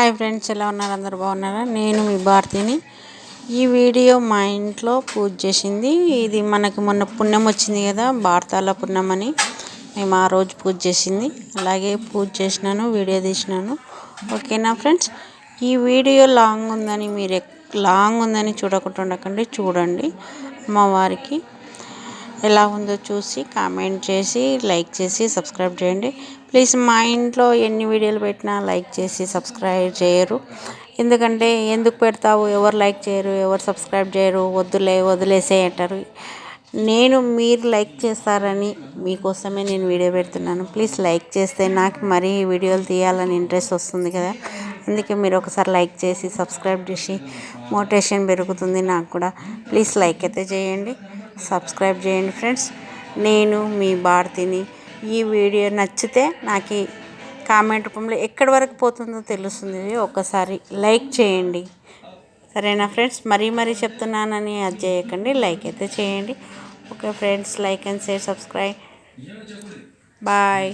Hi friends, ఎలా ఉన్నారు? అందరు బాగున్నారా? నేను మీ భారతిని. ఈ వీడియో మా ఇంట్లో పూజ చేసింది. ఇది మనకి మొన్న పుణ్యం వచ్చింది కదా, భారతాల పుణ్యం అని. మేము ఆ రోజు పూజ చేసింది. అలాగే పూజ చేసినాను, వీడియో తీసినాను. ఓకేనా ఫ్రెండ్స్? ఈ వీడియో లాంగ్ ఉందని చూడకుండా చూడండి. అమ్మవారికి ఎలా ఉందో చూసి కామెంట్ చేసి, లైక్ చేసి, సబ్స్క్రైబ్ చేయండి ప్లీజ్. మా ఇంట్లో ఎన్ని వీడియోలు పెట్టినా లైక్ చేసి సబ్స్క్రైబ్ చేయరు. ఎందుకంటే ఎందుకు పెడతావు, ఎవరు లైక్ చేయరు, ఎవరు సబ్స్క్రైబ్ చేయరు, వదిలేసే అంటారు. మీరు లైక్ చేస్తారని మీకోసమే నేను వీడియో పెడుతున్నాను. ప్లీజ్ లైక్ చేస్తే నాకు మరీ వీడియోలు తీయాలని ఇంట్రెస్ట్ వస్తుంది కదా. అందుకే మీరు ఒకసారి లైక్ చేసి సబ్స్క్రైబ్ చేసి మోటివేషన్ పెరుగుతుంది నాకు కూడా. ప్లీజ్ లైక్ అయితే చేయండి, సబ్స్క్రైబ్ చేయండి ఫ్రెండ్స్. నేను మీ భారతిని. ఈ వీడియో నచ్చితే నాకు కామెంట్ రూపంలో ఎక్కడి వరకు పోతుందో తెలుస్తుంది. ఒకసారి లైక్ చేయండి, సరేనా ఫ్రెండ్స్? మరీ చెప్తున్నానని అది చేయకండి, లైక్ అయితే చేయండి. Okay friends, like and share, subscribe. Bye.